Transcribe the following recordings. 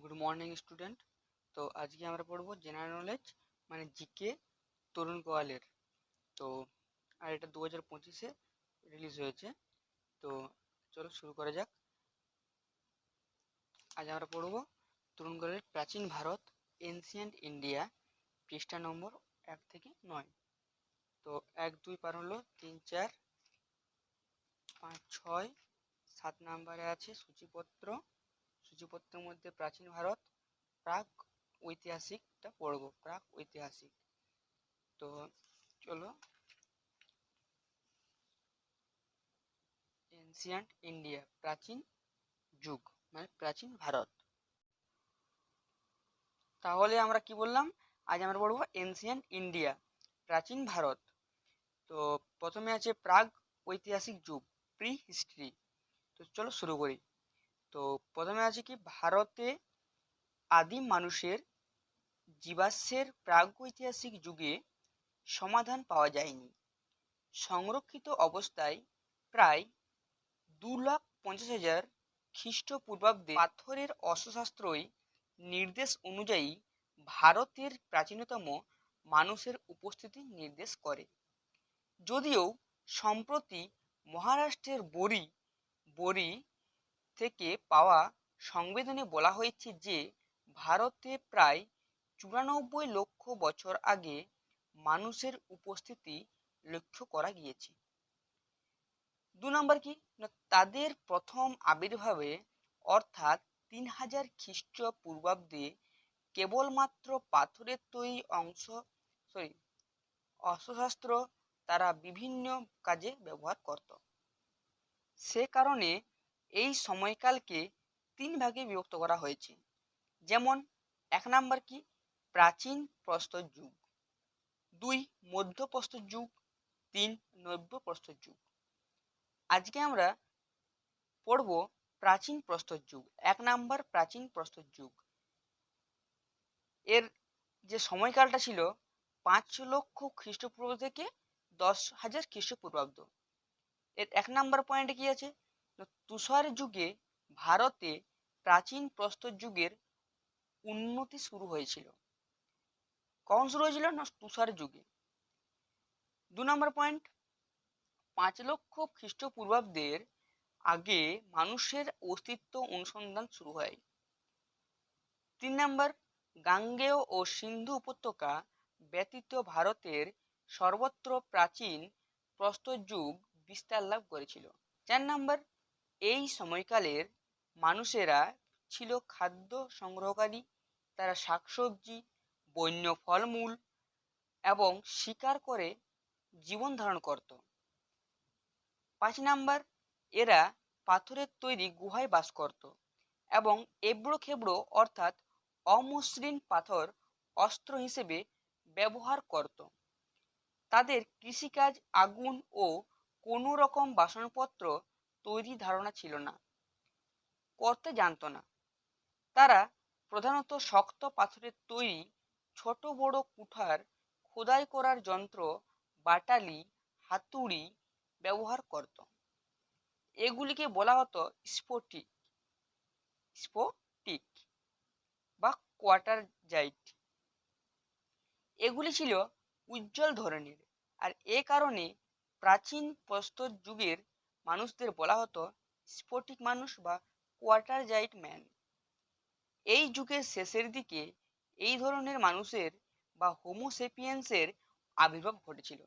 Good morning student. তো আজকে আমরা পড়বো জেনারেল নলেজ মানে জিকে তরুণ কোয়ালের। তো আর এটা 2025-এ রিলিজ হয়েছে। তো চলো শুরু করা যাক। আজ আমরা পড়বো তরুণ কোয়ালের প্রাচীন ভারত, এনসিয়েন্ট ইন্ডিয়া, পৃষ্ঠা নম্বর 1 থেকে 9। তো 1, 2 পার হলো, 3, 4, 5, 6, 7 নাম্বারে আছে সূচিপত্র। সূচিপত্রের মধ্যে প্রাচীন ভারত, প্রাক ঐতিহাসিকটা পড়বো, প্রাক ঐতিহাসিক। তো চলো, এনসিয়েন্ট ইন্ডিয়া প্রাচীন যুগ মানে প্রাচীন ভারত। তাহলে আমরা কি বললাম? আজ আমরা পড়বো এনসিয়েন্ট ইন্ডিয়া প্রাচীন ভারত। তো প্রথমে আছে প্রাগ ঐতিহাসিক যুগ, প্রি হিস্ট্রি। তো চলো শুরু করি। তো প্রথমে আছে কি, ভারতে আদিম মানুষের জীবাশ্মের প্রাগৈতিহাসিক যুগে সমাধান পাওয়া যায়নি। সংরক্ষিত অবস্থায় প্রায় 2,50,000 খ্রিস্টপূর্বাব্দে পাথরের অস্ত্রশস্ত্রই নির্দেশ অনুযায়ী ভারতের প্রাচীনতম মানুষের উপস্থিতি নির্দেশ করে। যদিও সম্প্রতি মহারাষ্ট্রের বরি থেকে পাওয়া সংবেদনে বলা হয়েছে যে ভারতে প্রায় 94 লক্ষ বছর আগে মানুষের উপস্থিতি লক্ষ্য করা গিয়েছে। 2 নম্বর কি না, তাদের প্রথম আবির্ভাবে অর্থাৎ 3000 খ্রিস্টপূর্বাব্দে কেবলমাত্র পাথরের তৈরি অস্ত্রশস্ত্র তারা বিভিন্ন কাজে ব্যবহার করত। সে কারণে এই সময়কালকে 3 ভাগে বিভক্ত করা হয়েছে। যেমন 1 নাম্বার কি, প্রাচীন প্রস্তর যুগ, 2 মধ্য প্রস্তর যুগ, 3 নব্য প্রস্তর যুগ। আজকে আমরা পড়ব প্রাচীন প্রস্তর যুগ। 1 নাম্বার প্রাচীন প্রস্তর যুগ, এর যে সময়কালটা ছিল 5 লক্ষ খ্রিস্টপূর্ব থেকে 10,000 খ্রিস্টপূর্বাব্দ। এর 1 নাম্বার পয়েন্টে কি আছে? তুষার যুগে ভারতে প্রাচীন প্রস্তর যুগের উন্নতি শুরু হয়েছিল। কখন শুরু হয়েছিল? না, তুষার যুগে। 2 নম্বর পয়েন্ট, 5 লক্ষ খ্রিস্টপূর্বাব্দের আগে মানুষের অস্তিত্ব অনুসন্ধান শুরু হয়। 3 নম্বর, গাঙ্গেয় ও সিন্ধু উপত্যকা ব্যতীত ভারতের সর্বত্র প্রাচীন প্রস্তর যুগ বিস্তার লাভ করেছিল। 4 নম্বর, এই সময়কালের মানুষেরা ছিল খাদ্য সংগ্রহকারী। তারা শাকসবজি, বন্য ফলমূল এবং শিকার করে জীবন ধারণ করত। 5 নাম্বার, এরা পাথরের তৈরি গুহায় বাস করত এবং এবড়ো খেবড়ো অর্থাৎ অমসৃণ পাথর অস্ত্র হিসেবে ব্যবহার করত। তাদের কৃষিকাজ, আগুন ও কোনো রকম বাসনপত্র তৈরি ধারণা ছিল না, করতে জানত না। তারা প্রধানত শক্ত পাথরের তৈরি ছোট বড় কুঠার, খোদাই করার যন্ত্র, বাটালি, হাতুড়ি ব্যবহার করত। এগুলিকে বলা হতো স্ফটিক বা কোয়ার্টার জাইট। এগুলি ছিল উজ্জ্বল ধরনের, আর এ কারণে প্রাচীন প্রস্তর যুগের মানুষদের বলা হতো স্ফটিক মানুষ বা কোয়ার্টার জাইট ম্যান। এই যুগের শেষের দিকে এই ধরনের মানুষের বা হোমোসেপিয়েন্সের আবির্ভাব ঘটেছিল।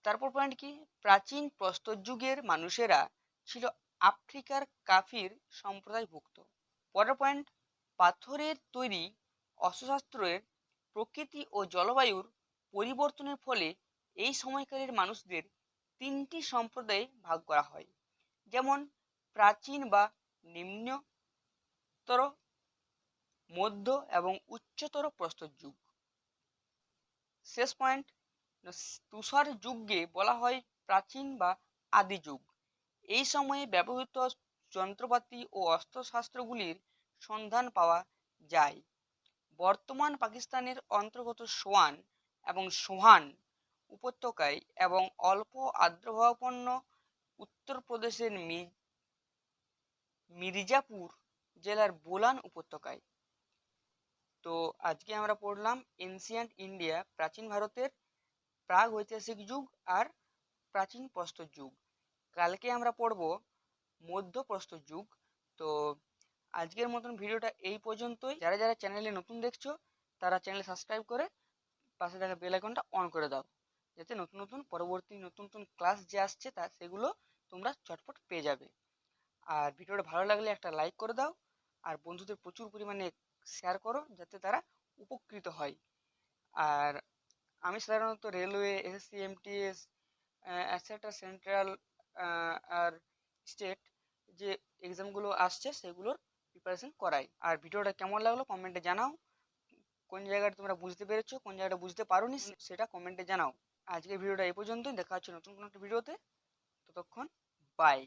তারপর পয়েন্ট কি, প্রাচীন প্রস্তর যুগের মানুষেরা ছিল আফ্রিকার কাফির সম্প্রদায়ভুক্ত। পরের পয়েন্ট, পাথরের তৈরি অস্ত্রশস্ত্রের প্রকৃতি ও জলবায়ুর পরিবর্তনের ফলে এই সময়কালের মানুষদের 3টি সম্প্রদায়ে ভাগ করা হয়, যেমন প্রাচীন বা নিম্নতর, মধ্য এবং উচ্চতর প্রস্তর যুগ। শেষ পয়েন্ট, তুষার যুগকে বলা হয় প্রাচীন বা আদি যুগ। এই সময়ে ব্যবহৃত যন্ত্রপাতি ও অস্ত্রশস্ত্রগুলির সন্ধান পাওয়া যায় বর্তমান পাকিস্তানের অন্তর্গত সোয়ান এবং সোহান উপত্যকায় এবং অল্প আর্দ্রভাবাপন্ন উত্তরপ্রদেশের মির্জাপুর জেলার বোলান উপত্যকায়। তো আজকে আমরা পড়লাম এনসিয়েন্ট ইন্ডিয়া, প্রাচীন ভারতের প্রাগ ঐতিহাসিক যুগ আর প্রাচীন প্রস্তর যুগ। কালকে আমরা পড়ব মধ্য প্রস্তর যুগ। তো আজকের মতন ভিডিওটা এই পর্যন্তই। যারা যারা চ্যানেলে নতুন দেখছো তারা চ্যানেল সাবস্ক্রাইব করে পাশে থাকা বেল আইকনটা অন করে দাও, যাতে নতুন নতুন পরবর্তী নতুন নতুন ক্লাস যে আসছে সেগুলো তোমরা চটপট পেয়ে যাবে। আর ভিডিওটা ভালো লাগলে একটা লাইক করে দাও, আর বন্ধুদের প্রচুর পরিমাণে শেয়ার করো যাতে তারা উপকৃত হয়। আর আমি সাধারণত railway, SSC, MTS, etcetera, central আর স্টেট যে এক্সামগুলো আসছে সেগুলোর প্রিপারেশন করাই। আর ভিডিওটা কেমন লাগলো কমেন্টে জানাও। কোন জায়গাটা তোমরা বুঝতে পেরেছো, কোন জায়গাটা বুঝতে পারোনি সেটা কমেন্টে জানাও। আজকের ভিডিওটা এই পর্যন্তই, দেখা হচ্ছে নতুন কোনো একটা ভিডিওতে। ততক্ষণ বাই।